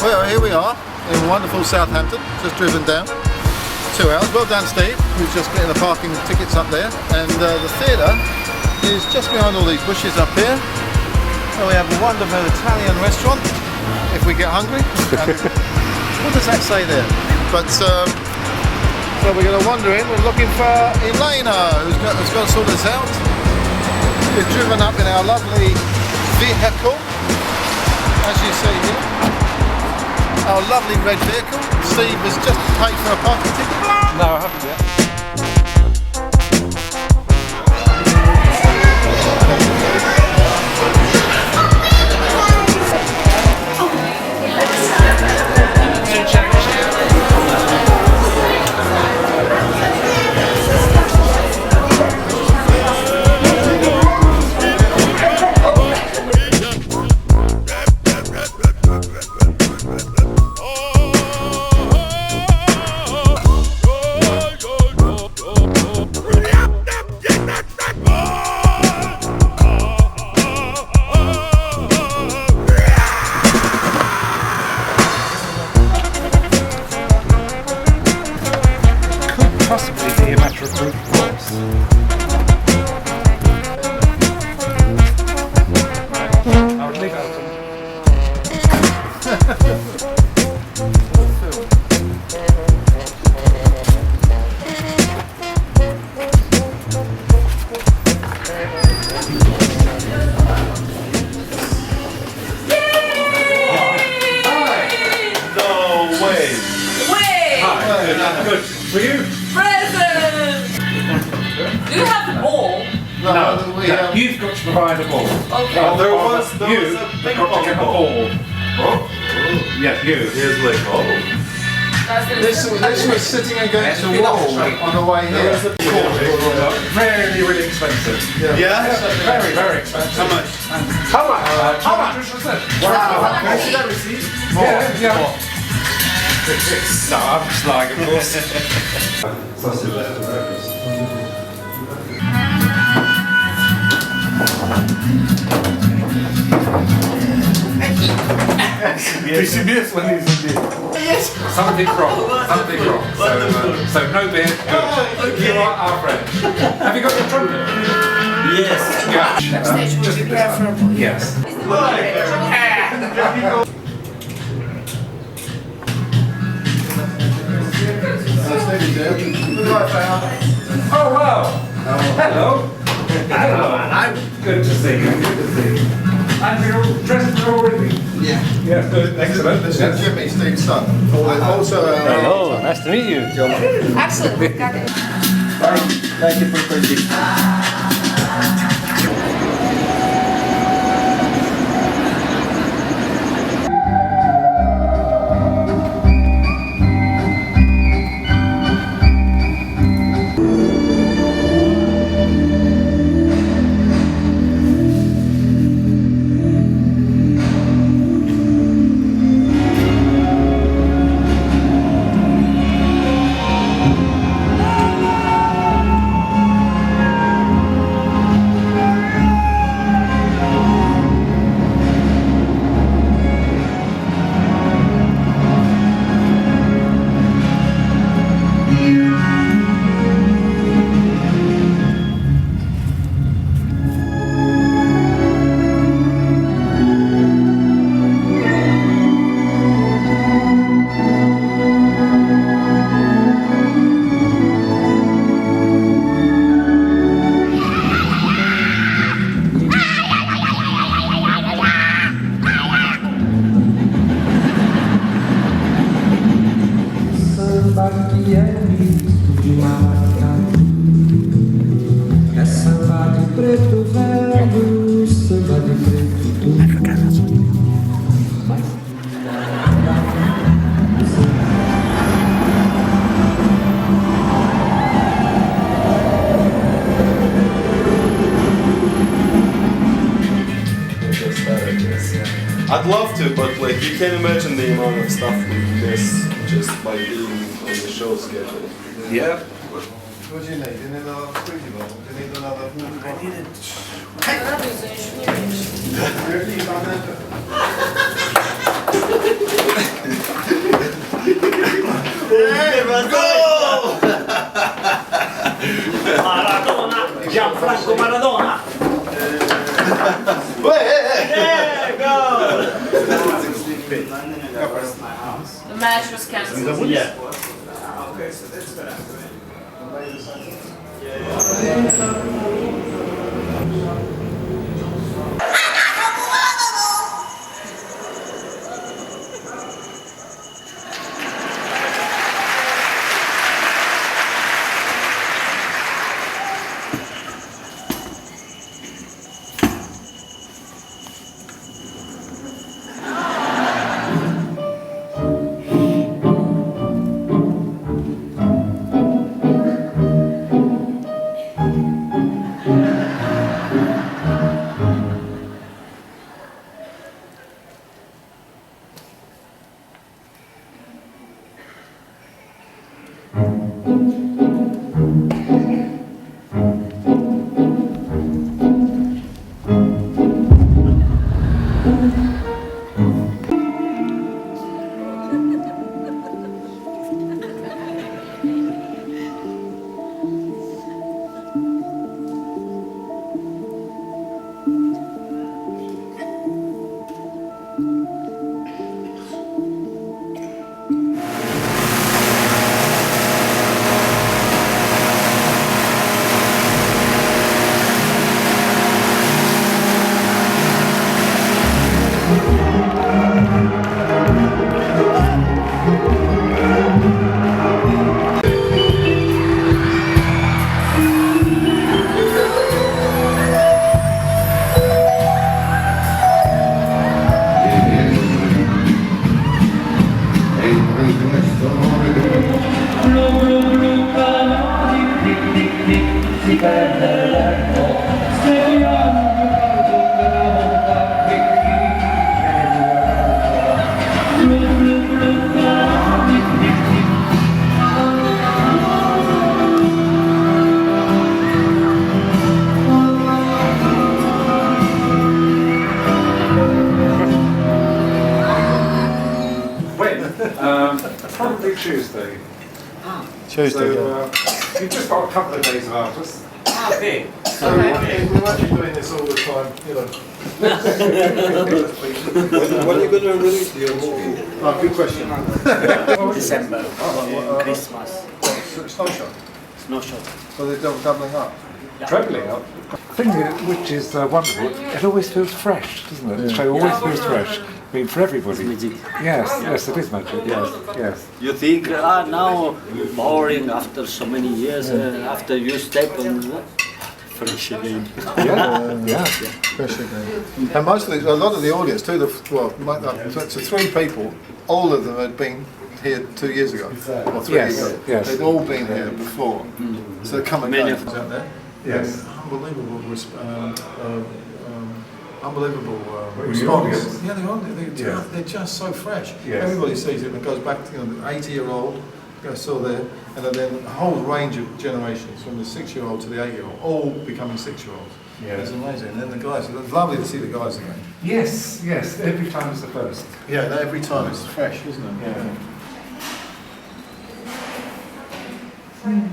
Well, here we are in wonderful Southampton, just driven down. 2 hours. Well done, Steve, who's just getting the parking tickets up there. And the theatre is just behind all these bushes up here. And we have a wonderful Italian restaurant, if we get hungry. What does that say there? But so we're going to wander in. We're looking for Elena, who's got to sort us out. We've driven up in our lovely vehicle, as you see here. Our lovely red vehicle. Steve has just paid for a parking ticket. No, I haven't yet. Possibly be a matter of brute force. I would leave it open. No way. Hi. Good. For you? Present! Do you have the ball? No. You've got to provide a ball. Okay. There was a big got to get a ball. Oh. Yeah, you. Here's like, oh. This was sitting against the wall on the way here. Really, really expensive. Yeah? Very, very expensive. How much? How much? How much? Wow. Can I see that receipt? Yeah, yeah. Starved slag, of course. Something wrong. Something wrong. So no beer. Good. You are our friend. Have you got your trumpet? Yes. Yeah. Backstage would be preferable. Yes. Oh wow! Hello. Hello. Good to see you. Good to see you. And you're dressed already. Yeah. Yeah. Good. Excellent. This is Jimmy, Steve's son. Also, Hello, nice to meet you. Excellent. Got it. Thank you for printing. I'd love to, but like you can't imagine the amount of stuff we miss just by being on the show schedule. Yeah. What do you need? You need another squeezy bottle? Do you need another water bottle? Радуйся, еще не видишь. Maradona! Gianfranco Maradona! The match was cancelled. Yeah. Probably Tuesday. Tuesday. So you've just got a couple of days of artists. Okay. We're actually doing this all the time, you know. When are you gonna release the movie? Oh, good question. December. Christmas. Snow shot. Snow shot. So they're doubling up. Trebling up. The thing which is wonderful, it always feels fresh, doesn't it? The show always feels fresh. I mean, for everybody. Magic. Yes, yes, it is magic. Yes, yes. You think, now boring after so many years, after you step on fresh again. Yeah. Fresh again. And mostly, a lot of the audience too, so 3 people, all of them had been here 2 years ago, or 3 years ago. Yes. They'd all been here before. So they're coming Many back. of Out there. Yes. Unbelievable unbelievable response. response. Yeah, they're just so fresh. Yes. Everybody sees it and goes back to the 80-year-old, still there, and then a whole range of generations, from the 6-year-old to the 8-year-old, all becoming 6-year-olds. Yeah. It's amazing. And then the guys, it's lovely to see the guys again. Yes, yes, every time is the first. Yeah, every time it's fresh, isn't it? Yeah.